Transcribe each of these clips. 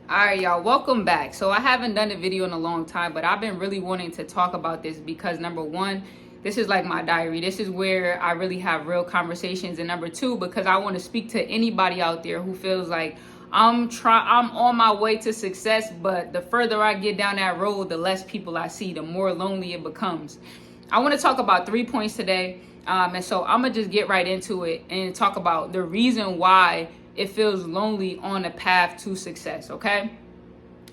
All right, y'all, welcome back. So I haven't done a video in a long time, but I've been really wanting to talk about this because number one, this is like my diary. This is where I really have real conversations. And number two, because I want to speak to anybody out there who feels like I'm on my way to success, but the further I get down that road, the less people I see, the more lonely it becomes. I want to talk about 3 points today. And so I'm going to just get right into it and talk about the reason why it feels lonely on a path to success, okay?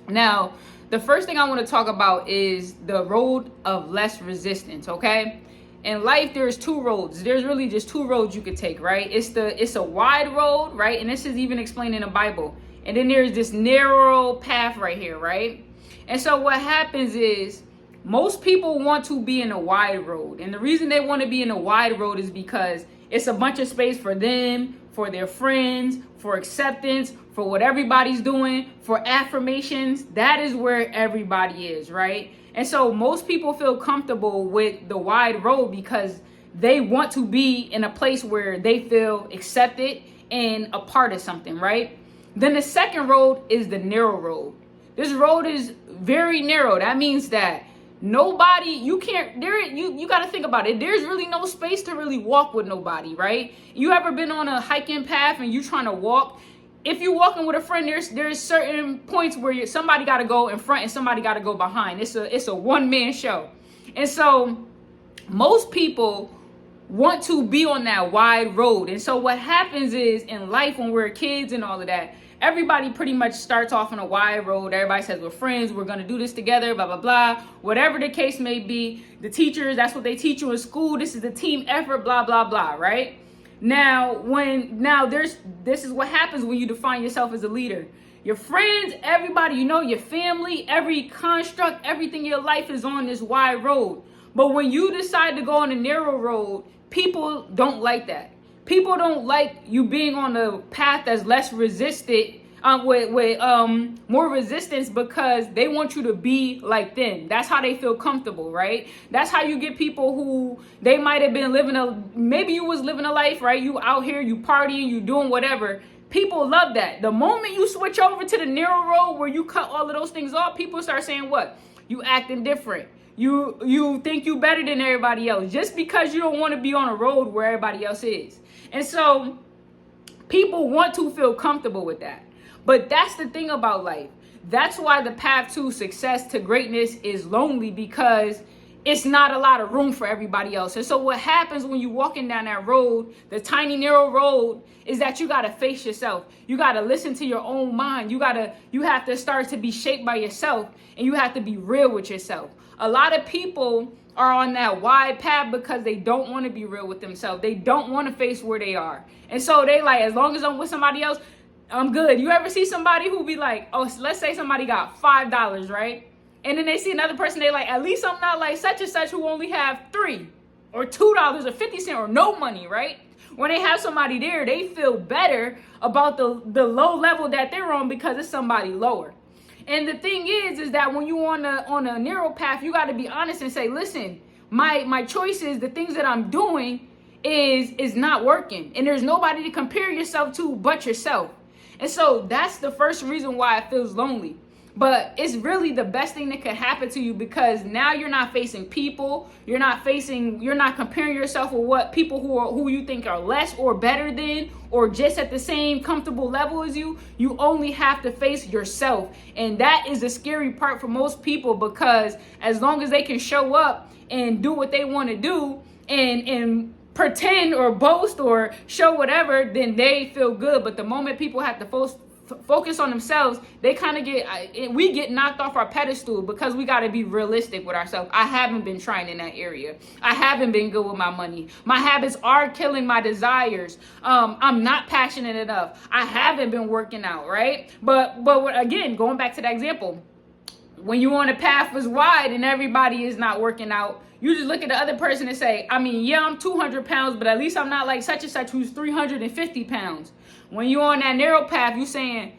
Now, the first thing I want to talk about is the road of less resistance, okay? In life, there's two roads. There's really just two roads you could take, right? It's a wide road, right? And this is even explained in the Bible. And then there's this narrow path right here, right? And so what happens is most people want to be in a wide road. And the reason they want to be in a wide road is because it's a bunch of space for them, for their friends, for acceptance, for what everybody's doing, for affirmations. That is where everybody is, right? And so most people feel comfortable with the wide road because they want to be in a place where they feel accepted and a part of something, right? Then the second road is the narrow road. This road is very narrow. That means that nobody, you got to think about it. There's really no space to really walk with nobody, right? You ever been on a hiking path and you trying to walk? If you're walking with a friend, there's certain points where somebody got to go in front and somebody got to go behind. It's a one-man show. And so most people want to be on that wide road. And so what happens is in life when we're kids and all of that, everybody pretty much starts off on a wide road. Everybody says we're friends, we're going to do this together, blah, blah, blah. Whatever the case may be, the teachers, that's what they teach you in school. This is the team effort, blah, blah, blah, right? This is what happens when you define yourself as a leader. Your friends, everybody, your family, every construct, everything in your life is on this wide road. But when you decide to go on a narrow road, people don't like that. People don't like you being on a path that's less resisted, with more resistance, because they want you to be like them. That's how they feel comfortable, right? That's how you get people who they might have been maybe you was living a life, right? You out here, you partying, you doing whatever. People love that. The moment you switch over to the narrow road where you cut all of those things off, people start saying what? You acting different. You think you better than everybody else just because you don't want to be on a road where everybody else is. And so people want to feel comfortable with that. But that's the thing about life. That's why the path to success, to greatness, is lonely, because it's not a lot of room for everybody else. And so what happens when you're walking down that road, the tiny narrow road, is that you got to face yourself. You got to listen to your own mind. You have to start to be shaped by yourself, and you have to be real with yourself. A lot of people are on that wide path because they don't want to be real with themselves. They don't want to face where they are. And so they like, as long as I'm with somebody else, I'm good. You ever see somebody who be like, oh, let's say somebody got $5, right? And then they see another person, they like, at least I'm not like such and such who only have $3 or $2 or 50 cents or no money, right? When they have somebody there, they feel better about the low level that they're on because it's somebody lower. And the thing is that when you on a narrow path, you got to be honest and say, listen, my choices, the things that I'm doing is not working. And there's nobody to compare yourself to but yourself. And so that's the first reason why it feels lonely. But it's really the best thing that could happen to you, because now you're not facing people. You're not comparing yourself with what people who you think are less or better than, or just at the same comfortable level as you. You only have to face yourself. And that is the scary part for most people, because as long as they can show up and do what they want to do and pretend or boast or show whatever, then they feel good. But the moment people have to focus on themselves, they kind of we get knocked off our pedestal, because we got to be realistic with ourselves. I haven't been trying in that area. I haven't been good with my money. My habits are killing my desires. I'm not passionate enough. I haven't been working out, right? But again, going back to that example, when you on a path is wide and everybody is not working out, you just look at the other person and say, I mean, yeah, I'm 200 pounds, but at least I'm not like such and such who's 350 pounds. When you on that narrow path, you saying,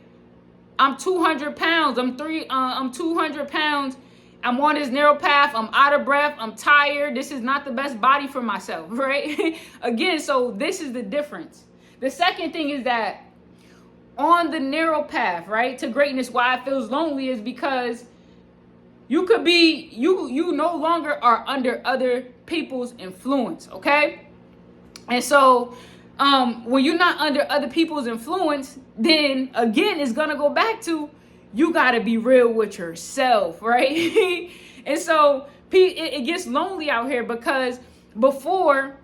I'm 200 pounds, I'm 200 pounds, I'm on this narrow path, I'm out of breath, I'm tired, this is not the best body for myself, right? Again, so this is the difference. The second thing is that on the narrow path, right, to greatness, why it feels lonely is because you could be, you no longer are under other people's influence, okay? And so when you're not under other people's influence, then again, it's gonna go back to, you gotta be real with yourself, right? And so it gets lonely out here because before,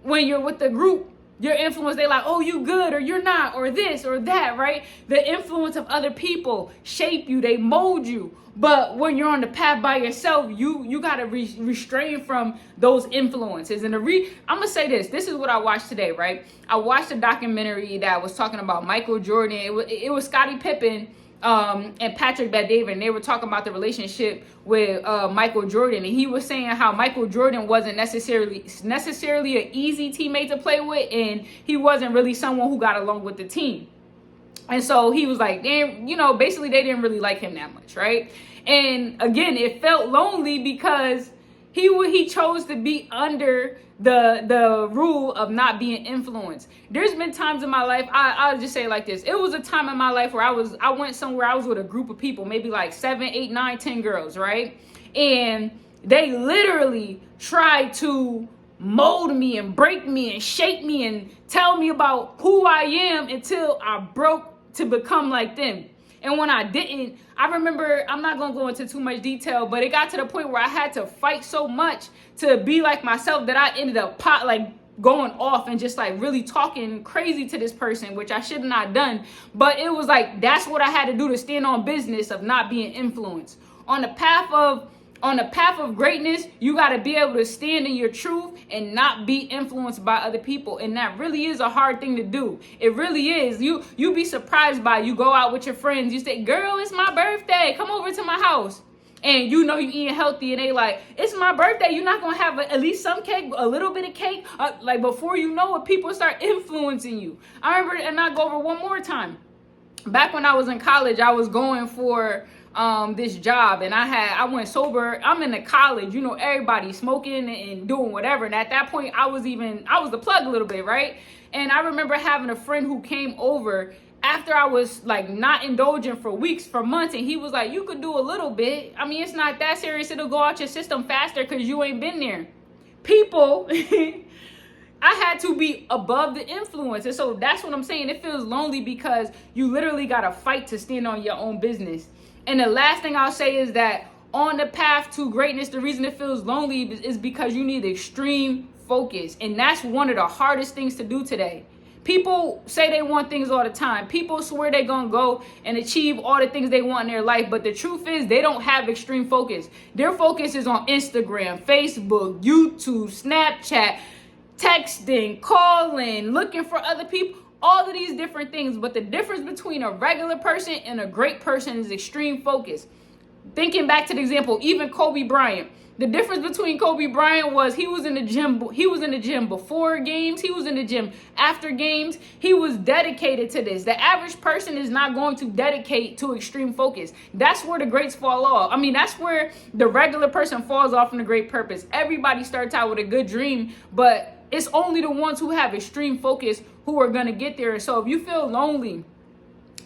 when you're with the group, your influence, they like, oh, you good or you're not, or this or that, right? The influence of other people shape you, they mold you. But when you're on the path by yourself, you got to restrain from those influences. And I'm going to say this is what I watched today, right? I watched a documentary that was talking about Michael Jordan. It was Scottie Pippen and Patrick Bet-David, and they were talking about the relationship with Michael Jordan, and he was saying how Michael Jordan wasn't necessarily an easy teammate to play with, and he wasn't really someone who got along with the team. And so he was like, damn, basically they didn't really like him that much, right? And again, it felt lonely because he chose to be under the rule of not being influenced. There's been times in my life, I'll just say it like this. It was a time in my life where I went somewhere, I was with a group of people, maybe like 7, 8, 9, 10 girls, right? And they literally tried to mold me and break me and shape me and tell me about who I am until I broke to become like them. And when I didn't, I remember, I'm not going to go into too much detail, but it got to the point where I had to fight so much to be like myself that I ended up going off and just like really talking crazy to this person, which I should have not done. But it was like, that's what I had to do to stand on business of not being influenced. On the path of greatness, you got to be able to stand in your truth and not be influenced by other people. And that really is a hard thing to do. It really is. You be surprised by, you go out with your friends, you say, girl, it's my birthday, come over to my house. And you eating healthy, and they like, it's my birthday, you're not gonna have at least some cake, a little bit of cake, like before you know it, people start influencing you. I remember, and I'll go over one more time. Back when I was in college, I was going for this job, and I went sober. I'm in the college, everybody smoking and doing whatever. And at that point, I was the plug a little bit, right? And I remember having a friend who came over after I was like not indulging for weeks, for months, and he was like, you could do a little bit. I mean, it's not that serious. It'll go out your system faster because you ain't been there. People, I had to be above the influence. And so that's what I'm saying. It feels lonely because you literally got to fight to stand on your own business. And the last thing I'll say is that on the path to greatness, the reason it feels lonely is because you need extreme focus. And that's one of the hardest things to do today. People say they want things all the time. People swear they're going to go and achieve all the things they want in their life. But the truth is they don't have extreme focus. Their focus is on Instagram, Facebook, YouTube, Snapchat, texting, calling, looking for other people, all of these different things. But the difference between a regular person and a great person is extreme focus. Thinking back to the example, even Kobe Bryant. The difference between Kobe Bryant was he was in the gym before games. He was in the gym after games. He was dedicated to this. The average person is not going to dedicate to extreme focus. That's where the greats fall off. I mean, that's where the regular person falls off in the great purpose. Everybody starts out with a good dream, but it's only the ones who have extreme focus who are going to get there. So if you feel lonely,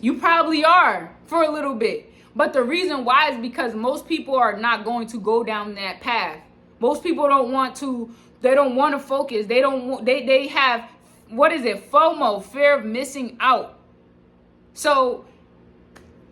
you probably are for a little bit. But the reason why is because most people are not going to go down that path. Most people don't want to focus. They have, FOMO, fear of missing out. So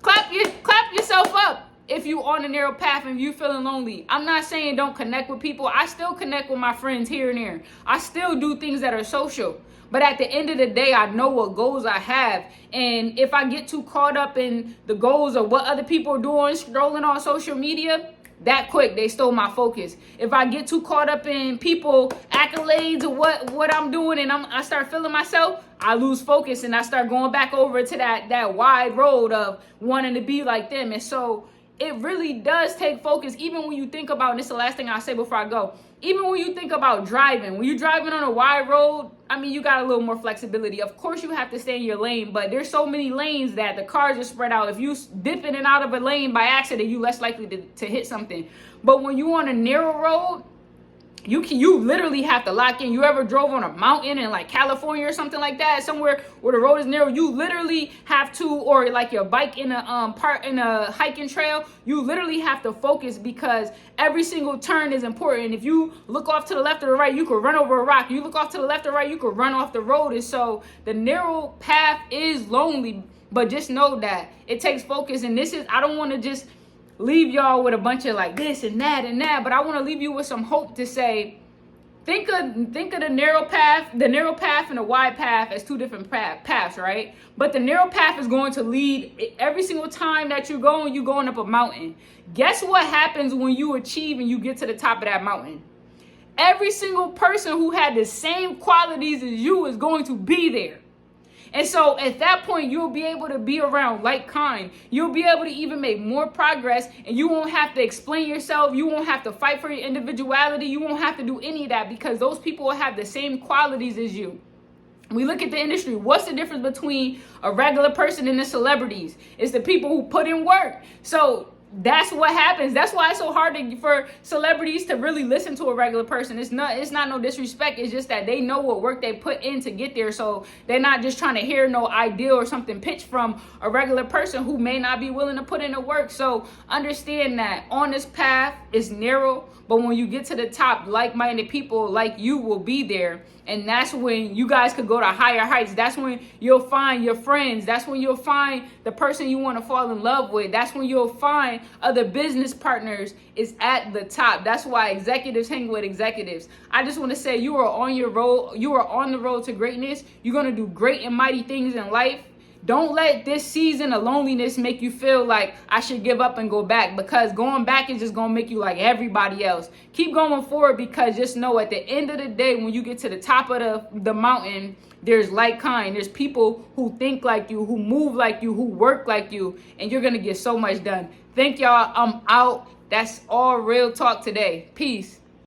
clap yourself up if you on a narrow path and you feeling lonely. I'm not saying don't connect with people. I still connect with my friends here and there. I still do things that are social. But at the end of the day, I know what goals I have. And if I get too caught up in the goals of what other people are doing, scrolling on social media, that quick, they stole my focus. If I get too caught up in people accolades of what I'm doing and I start feeling myself, I lose focus and I start going back over to that wide road of wanting to be like them. And so it really does take focus, even when you think about, and this is the last thing I'll say before I go, even when you think about driving, when you're driving on a wide road, I mean, you got a little more flexibility. Of course, you have to stay in your lane, but there's so many lanes that the cars are spread out. If you dip in and out of a lane by accident, you're less likely to hit something. But when you're on a narrow road, You literally have to lock in. You ever drove on a mountain in like California or something like that, somewhere where the road is narrow? You literally have to, or like your bike in a hiking trail, you literally have to focus, because every single turn is important. If you look off to the left or the right, you could run over a rock. You look off to the left or right, you could run off the road. And so the narrow path is lonely, but just know that it takes focus. And this is, I don't want to just leave y'all with a bunch of like this and that, but I want to leave you with some hope to say, think of the narrow path and the wide path as two different paths, right? But the narrow path is going to lead every single time that you're going up a mountain. Guess what happens when you achieve and you get to the top of that mountain? Every single person who had the same qualities as you is going to be there. And so at that point, you'll be able to be around like kind. You'll be able to even make more progress, and you won't have to explain yourself. You won't have to fight for your individuality. You won't have to do any of that, because those people will have the same qualities as you. We look at the industry. What's the difference between a regular person and the celebrities? It's the people who put in work. So that's what happens. That's why it's so hard for celebrities to really listen to a regular person. It's not no disrespect. It's just that they know what work they put in to get there. So they're not just trying to hear no idea or something pitched from a regular person who may not be willing to put in the work. So understand that on this path is narrow, but when you get to the top, like-minded people like you will be there. And that's when you guys could go to higher heights. That's when you'll find your friends. That's when you'll find the person you want to fall in love with. That's when you'll find other business partners is at the top. That's why executives hang with executives. I just want to say, you are on your road. You are on the road to greatness. You're going to do great and mighty things in life. Don't let this season of loneliness make you feel like I should give up and go back, because going back is just going to make you like everybody else. Keep going forward, because just know at the end of the day, when you get to the top of the mountain, there's like kind. There's people who think like you, who move like you, who work like you, and you're going to get so much done. Thank y'all. I'm out. That's all real talk today. Peace.